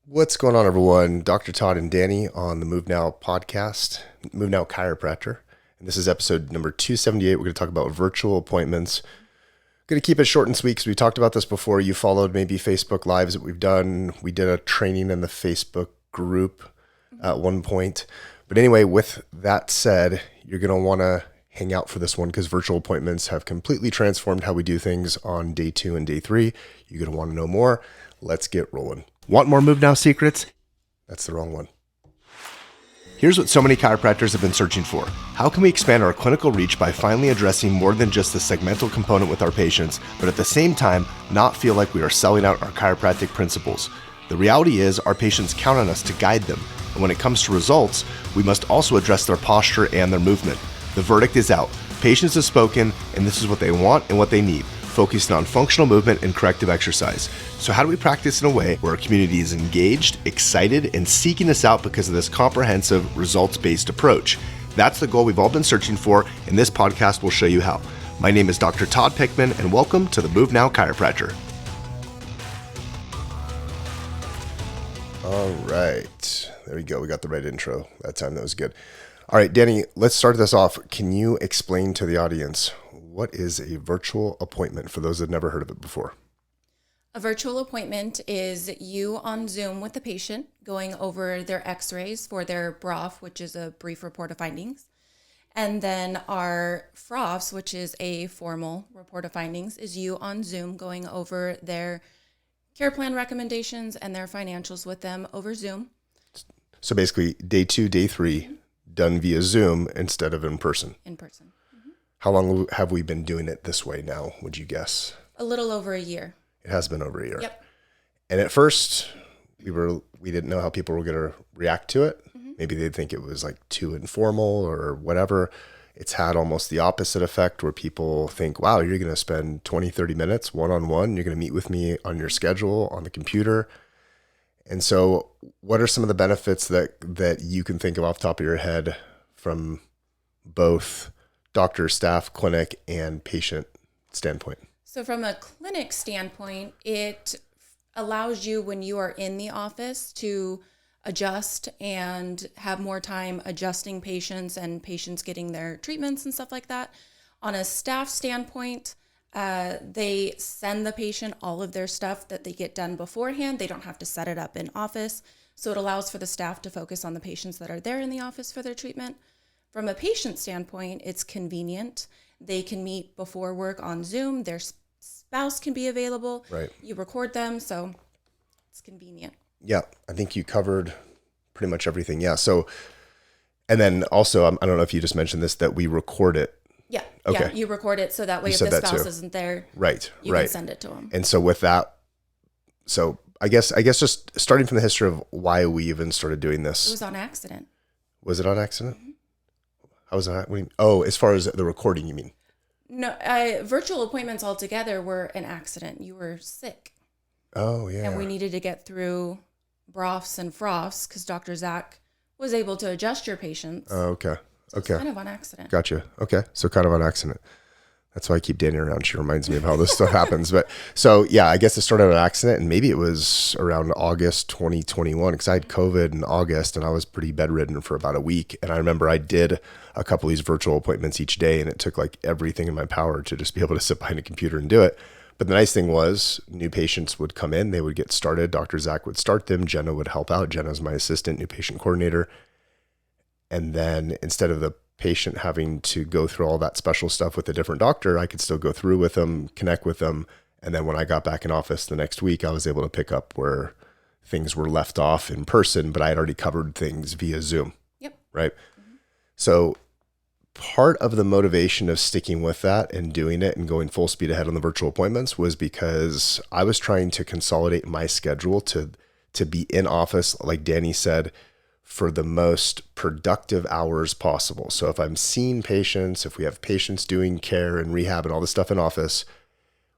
What's going on, everyone? Dr. Todd and Danny on the Move Now podcast, Move Now Chiropractor. And this is episode number 278. We're going to talk about virtual appointments. Going to keep it short and sweet because we talked about this before. You followed maybe Facebook Lives that we've done. We did a training in the Facebook group at one point. But anyway, with that said, you're going to want to hang out for this one because virtual appointments have completely transformed how we do things on day 2 and day 3. You're going to want to know more. Let's get rolling. Want more Move Now secrets? That's the wrong one. Here's what so many chiropractors have been searching for. How can we expand our clinical reach by finally addressing more than just the segmental component with our patients, but at the same time, not feel like we are selling out our chiropractic principles? The reality is our patients count on us to guide them. And when it comes to results, we must also address their posture and their movement. The verdict is out. Patients have spoken, and this is what they want and what they need, focusing on functional movement and corrective exercise. So how do we practice in a way where our community is engaged, excited, and seeking us out because of this comprehensive, results-based approach? That's the goal we've all been searching for, and this podcast will show you how. My name is Dr. Todd Pickman, and welcome to the Move Now Chiropractor. All right, there we go. We got the right intro that time. That was good. All right, Danny, let's start this off. Can you explain to the audience what is a virtual appointment for those that have never heard of it before? A virtual appointment is you on Zoom with the patient going over their x-rays for their BROF, which is a brief report of findings. And then our FROFs, which is a formal report of findings, is you on Zoom going over their care plan recommendations and their financials with them over Zoom. So basically day 2, day 3, done via Zoom instead of in person. In person. Mm-hmm. How long have we been doing it this way now, would you guess? A little over a year. It has been over a year. Yep. And at first, we didn't know how people were going to react to it. Mm-hmm. Maybe they'd think it was like too informal or whatever. It's had almost the opposite effect where people think, wow, you're going to spend 20, 30 minutes one-on-one. You're going to meet with me on your schedule, on the computer. And so what are some of the benefits that you can think of off the top of your head from both doctor, staff, clinic, and patient standpoint? So from a clinic standpoint, it allows you when you are in the office to adjust and have more time adjusting patients and patients getting their treatments and stuff like that. On a staff standpoint, they send the patient all of their stuff that they get done beforehand. They don't have to set it up in office. So it allows for the staff to focus on the patients that are there in the office for their treatment. From a patient standpoint, it's convenient. They can meet before work on Zoom. Their spouse can be available. Right. You record them, so it's convenient. Yeah, I think you covered pretty much everything. Yeah. So, and then also, I don't know if you just mentioned this, that we record it. Yeah. Okay. Yeah, you record it so that way You if said the that spouse too. isn't there, Right. you Right. can send it to them. And so with that, so I guess just starting from the history of why we even started doing It this. was on accident. Was it on accident? How was that? What do you mean? Oh, as far as the recording, you mean? No, virtual appointments altogether were an accident. You were sick. Oh, yeah. And we needed to get through BROFs and FROFs because Dr. Zach was able to adjust your patients. Oh, okay. So Okay. it's kind of on accident. Gotcha. Okay. So kind of on accident. That's why I keep Danny around. She reminds me of how this stuff happens. But so, yeah, I guess it started on accident, and maybe it was around August 2021 because I had COVID in August and I was pretty bedridden for about a week. And I remember I did a couple of these virtual appointments each day, and it took like everything in my power to just be able to sit behind a computer and do it. But the nice thing was new patients would come in, they would get started. Dr. Zach would start them. Jenna would help out. Jenna's my assistant, new patient coordinator. And then instead of the patient having to go through all that special stuff with a different doctor, I could still go through with them, connect with them. And then when I got back in office the next week, I was able to pick up where things were left off in person, but I had already covered things via Zoom. Yep. Right. Mm-hmm. So part of the motivation of sticking with that and doing it and going full speed ahead on the virtual appointments was because I was trying to consolidate my schedule to be in office, like Danny said, for the most productive hours possible. So if I'm seeing patients, if we have patients doing care and rehab and all this stuff in office,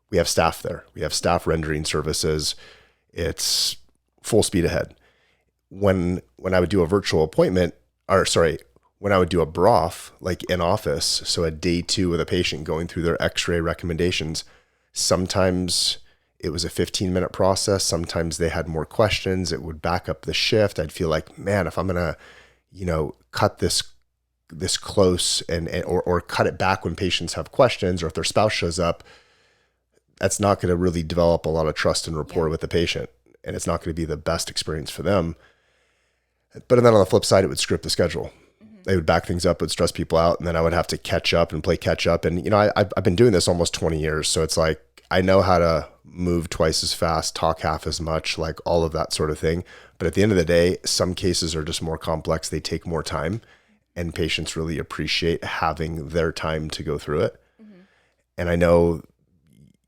we have staff there. We have staff rendering services. It's full speed ahead. When I would do a virtual appointment, when I would do a BROF, like in office, so a day 2 with a patient going through their x-ray recommendations, sometimes it was a 15-minute process. Sometimes they had more questions. It would back up the shift. I'd feel like, man, if I'm going to, cut this close or cut it back when patients have questions or if their spouse shows up, that's not going to really develop a lot of trust and rapport with the patient. And it's not going to be the best experience for them. But then on the flip side, it would script the schedule. They would back things up, would stress people out, and then I would have to catch up and play catch up. And, I've been doing this almost 20 years. So it's like, I know how to move twice as fast, talk half as much, like all of that sort of thing. But at the end of the day, some cases are just more complex. They take more time, and patients really appreciate having their time to go through it. And I know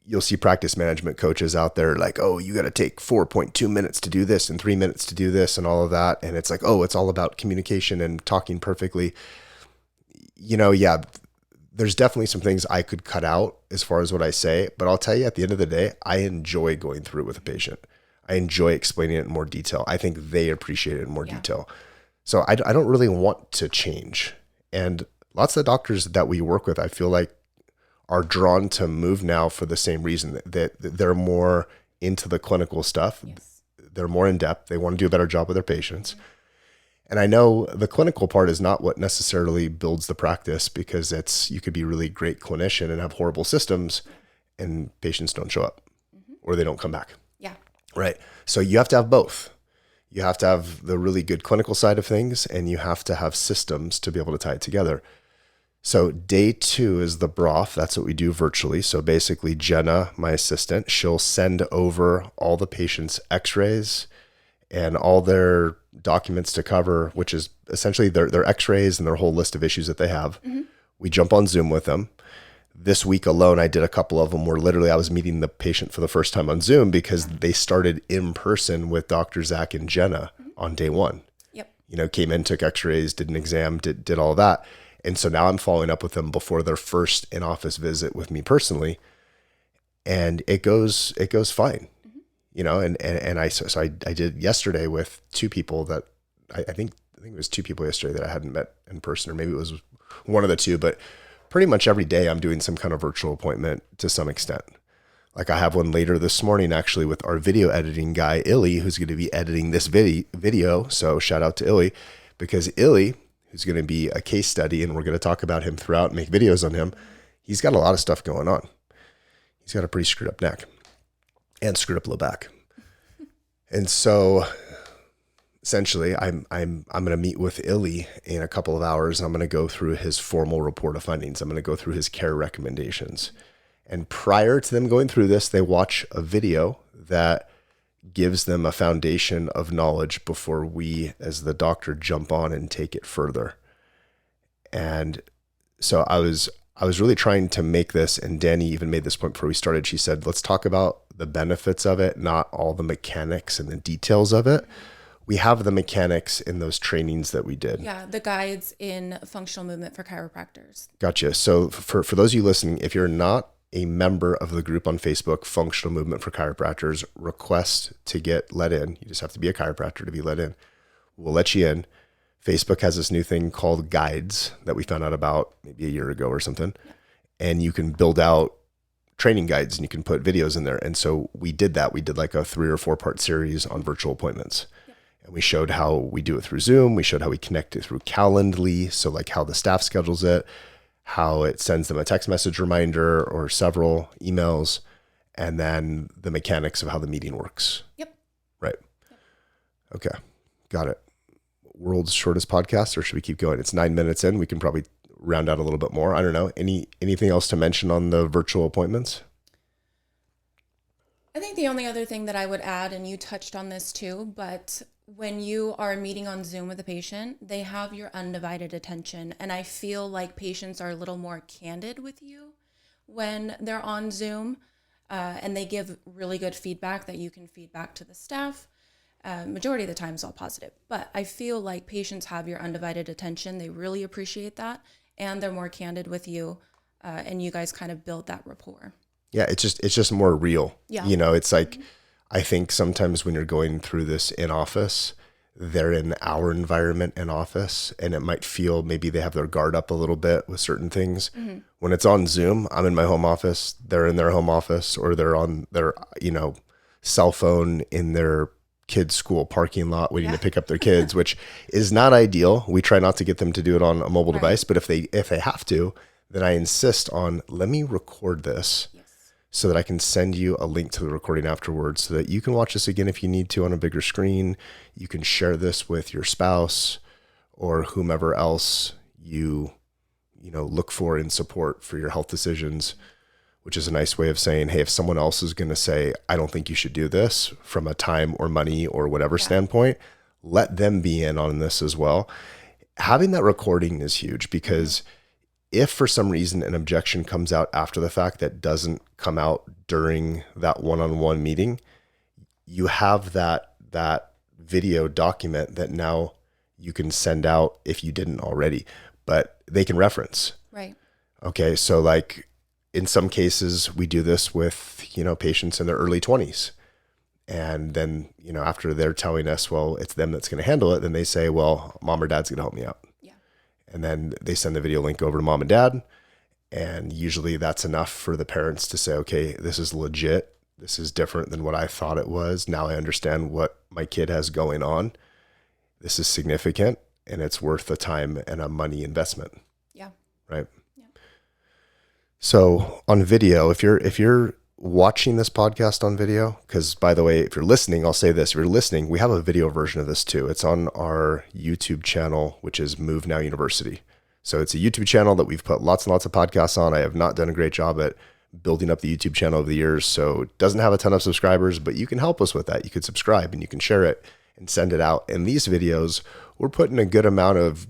you'll see practice management coaches out there like, oh, you got to take 4.2 minutes to do this and 3 minutes to do this and all of that. And it's like, oh, it's all about communication and talking perfectly. Yeah, there's definitely some things I could cut out as far as what I say, but I'll tell you at the end of the day, I enjoy going through it with a patient. I enjoy explaining it in more detail. I think they appreciate it in more detail. So I don't really want to change. And lots of the doctors that we work with, I feel like, are drawn to Move Now for the same reason, that they're more into the clinical stuff. Yes. They're more in depth. They want to do a better job with their patients. And I know the clinical part is not what necessarily builds the practice, because you could be a really great clinician and have horrible systems and patients don't show up or they don't come back. Yeah. Right. So you have to have both. You have to have the really good clinical side of things, and you have to have systems to be able to tie it together. So day 2 is the BROF. That's what we do virtually. So basically Jenna, my assistant, she'll send over all the patients' x-rays and all their documents to cover, which is essentially their x-rays and their whole list of issues that they have. We jump on Zoom with them. This week alone, I did a couple of them where literally I was meeting the patient for the first time on Zoom because they started in person with Dr. Zach and Jenna on day 1. Yep. Came in, took x-rays, did an exam, did all that. And so now I'm following up with them before their first in-office visit with me personally. And it goes fine, and I did yesterday with 2 people that I think it was 2 people yesterday that I hadn't met in person, or maybe it was one of the 2, but pretty much every day I'm doing some kind of virtual appointment to some extent. Like I have one later this morning actually with our video editing guy, Illy, who's going to be editing this video. So shout out to Illy, because Illy, who's going to be a case study, and we're going to talk about him throughout and make videos on him. He's got a lot of stuff going on. He's got a pretty screwed up neck and screwed up low back. And so essentially I'm going to meet with Illy in a couple of hours, and I'm going to go through his formal report of findings. I'm going to go through his care recommendations. And prior to them going through this, they watch a video that gives them a foundation of knowledge before we, as the doctor, jump on and take it further. And so I was really trying to make this, and Danny even made this point before we started. She said, let's talk about the benefits of it, not all the mechanics and the details of it. We have the mechanics in those trainings that we did. Yeah, the guides in functional movement for chiropractors. Gotcha. So for those of you listening, if you're not a member of the group on Facebook, Functional Movement for Chiropractors, request to get let in. You just have to be a chiropractor to be let in. We'll let you in. Facebook has this new thing called guides that we found out about maybe a year ago or something. And you can build out training guides and you can put videos in there. And so we did that. We did like a 3 or 4 part series on virtual appointments. And we showed how we do it through Zoom. We showed how we connect it through Calendly. So like how the staff schedules it, how it sends them a text message reminder or several emails, and then the mechanics of how the meeting works. Yep. Right. Yep. Okay. Got it. World's shortest podcast, or should we keep going? It's 9 minutes in. We can probably round out a little bit more. I don't know. Anything else to mention on the virtual appointments? I think the only other thing that I would add, and you touched on this too, but when you are meeting on Zoom with a patient, they have your undivided attention. And I feel like patients are a little more candid with you when they're on Zoom, and they give really good feedback that you can feed back to the staff. Majority of the time is all positive, but I feel like patients have your undivided attention. They really appreciate that, and they're more candid with you, and you guys kind of build that rapport. Yeah, it's just more real. Yeah. It's like, I think sometimes when you're going through this in office, they're in our environment and office, and it might feel maybe they have their guard up a little bit with certain things. When it's on Zoom, I'm in my home office, they're in their home office, or they're on their, cell phone in their kids' school parking lot waiting to pick up their kids, which is not ideal. We try not to get them to do it on a mobile device, but if they have to, then I insist on, let me record this so that I can send you a link to the recording afterwards so that you can watch this again if you need to on a bigger screen. You can share this with your spouse or whomever else you look for in support for your health decisions, which is a nice way of saying, hey, if someone else is going to say, I don't think you should do this from a time or money or whatever standpoint, let them be in on this as well. Having that recording is huge, because if for some reason an objection comes out after the fact that doesn't come out during that one-on-one meeting, you have that video document that now you can send out if you didn't already, but they can reference. Right. Okay. So like in some cases we do this with, patients in their early 20s. And then, after they're telling us, well, it's them that's going to handle it, then they say, well, mom or dad's going to help me out. And then they send the video link over to mom and dad. And usually that's enough for the parents to say, okay, this is legit. This is different than what I thought it was. Now I understand what my kid has going on. This is significant, and it's worth the time and a money investment. Yeah. Right. Yeah. So on video, if you're watching this podcast on video, because by the way, if you're listening, I'll say this, if you're listening, we have a video version of this too. It's on our YouTube channel, which is Move Now University. So it's a YouTube channel that we've put lots and lots of podcasts on. I have not done a great job at building up the YouTube channel over the years, so it doesn't have a ton of subscribers, but you can help us with that. You could subscribe and you can share it and send it out. And these videos, we're putting a good amount of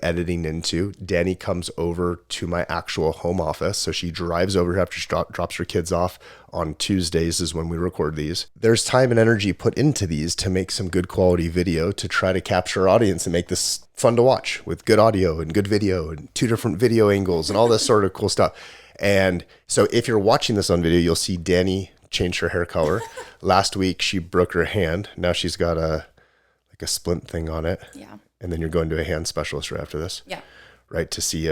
editing into. Danny comes over to my actual home office. So she drives over after she drops her kids off on Tuesdays is when we record these. There's time and energy put into these to make some good quality video to try to capture our audience and make this fun to watch with good audio and good video and 2 different video angles and all this sort of cool stuff. And so if you're watching this on video, you'll see Danny change her hair color. Last week, she broke her hand. Now she's got a splint thing on it. Yeah. And then you're going to a hand specialist right after this. Yeah. Right. To see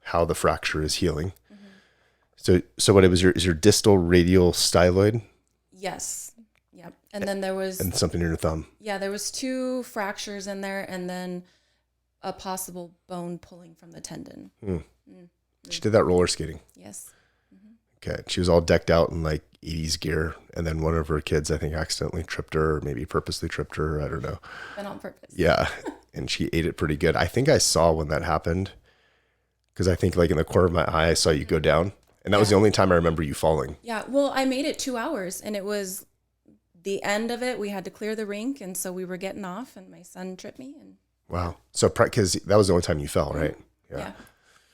how the fracture is healing. Mm-hmm. So what it was, is your distal radial styloid? Yes. Yep. And then there was. And something in your thumb. Yeah. There was 2 fractures in there and then a possible bone pulling from the tendon. She did that roller skating. Yes. Okay. She was all decked out in like 80s gear. And then one of her kids, I think, accidentally tripped her, or maybe purposely tripped her. I don't know. But on purpose. Yeah. And she ate it pretty good. I think I saw when that happened, because I think like in the corner of my eye, I saw you go down. And that was the only time I remember you falling. Yeah. Well, I made it 2 hours and it was the end of it. We had to clear the rink. And so we were getting off and my son tripped me. And wow. So because that was the only time you fell, right? Yeah.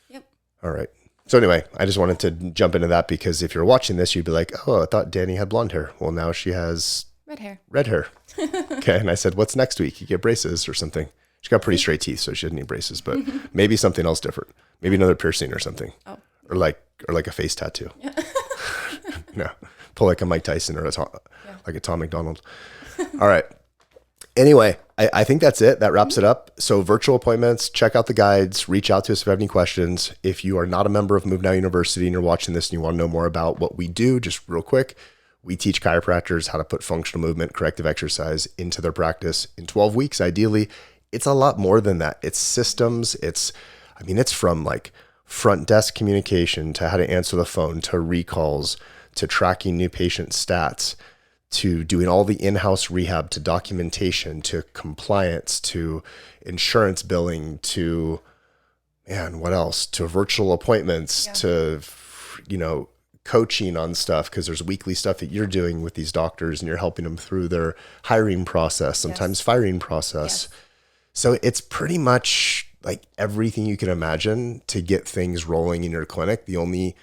Yep. All right. So anyway, I just wanted to jump into that because if you're watching this, you'd be like, oh, I thought Danny had blonde hair. Well, now she has red hair. Okay. And I said, what's next week? You get braces or something. She got pretty straight teeth, so she didn't need braces, but maybe something else different. Maybe another piercing or something. Oh. Or like a face tattoo. Yeah. No. Pull like a Mike Tyson or like a Tom McDonald. All right. Anyway, I think that's it. That wraps it up. So virtual appointments, check out the guides, reach out to us if you have any questions. If you are not a member of Move Now University and you're watching this and you want to know more about what we do, just real quick, we teach chiropractors how to put functional movement, corrective exercise into their practice in 12 weeks, ideally. It's a lot more than that. It's systems. It's from like front desk communication to how to answer the phone, to recalls, to tracking new patient stats, to doing all the in-house rehab, to documentation, to compliance, to insurance billing, to, what else? To virtual appointments, to, coaching on stuff, because there's weekly stuff that you're doing with these doctors and you're helping them through their hiring process, sometimes firing process. Yes. So it's pretty much like everything you can imagine to get things rolling in your clinic. The only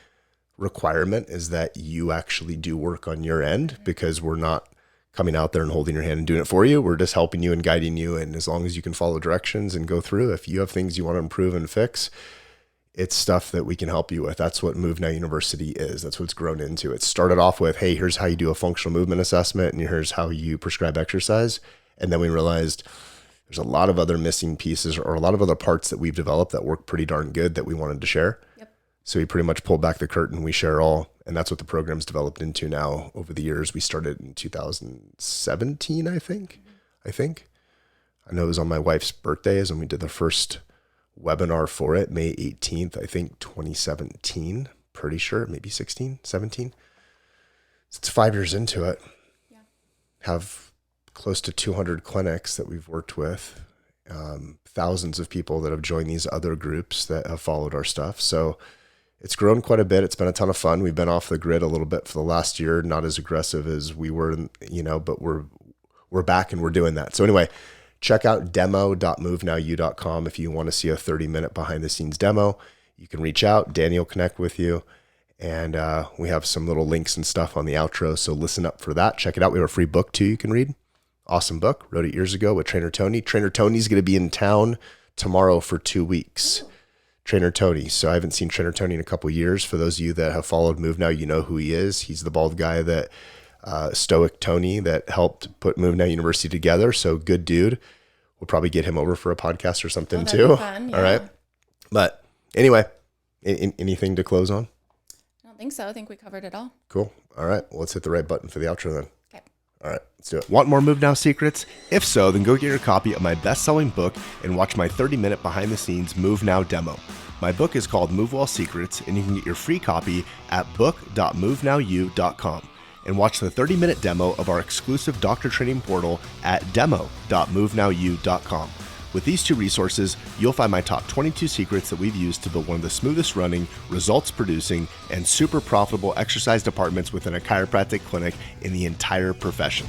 requirement is that you actually do work on your end, because we're not coming out there and holding your hand and doing it for you. We're just helping you and guiding you. And as long as you can follow directions and go through, if you have things you want to improve and fix, it's stuff that we can help you with. That's what Move Now University is. That's what it's grown into. It started off with, hey, here's how you do a functional movement assessment and here's how you prescribe exercise. And then we realized there's a lot of other missing pieces or a lot of other parts that we've developed that work pretty darn good that we wanted to share. Yep. So we pretty much pulled back the curtain. We share all. And that's what the program's developed into now over the years. We started in 2017, I think. I know it was on my wife's birthday is when we did the first webinar for it, May 18th, I think 2017. Pretty sure, maybe 16, 17. It's 5 years into it. Yeah. Have close to 200 clinics that we've worked with, thousands of people that have joined these other groups that have followed our stuff. So it's grown quite a bit. It's been a ton of fun. We've been off the grid a little bit for the last year, not as aggressive as we were, but we're back and we're doing that. So anyway, check out demo.movenowyou.com if you want to see a 30-minute behind the scenes demo. You can reach out. Danny will connect with you. And we have some little links and stuff on the outro. So listen up for that. Check it out. We have a free book too you can read. Awesome book. Wrote it years ago with Trainer Tony. Trainer Tony's going to be in town tomorrow for 2 weeks. Trainer Tony. So I haven't seen Trainer Tony in a couple of years. For those of you that have followed Move Now, you know who he is. He's the bald guy that Stoic Tony that helped put Move Now University together. So good dude. We'll probably get him over for a podcast or something too. Fun, yeah. All right. But anyway, anything to close on? I don't think so. I think we covered it all. Cool. All right. Well, let's hit the right button for the outro then. Okay. All right. Let's do it. Want more Move Now secrets? If so, then go get your copy of my best-selling book and watch my 30-minute behind-the-scenes Move Now demo. My book is called Move Well Secrets, and you can get your free copy at book.movenowyou.com. And watch the 30-minute demo of our exclusive doctor training portal at demo.movenowyou.com. With these two resources, you'll find my top 22 secrets that we've used to build one of the smoothest running, results producing, and super profitable exercise departments within a chiropractic clinic in the entire profession.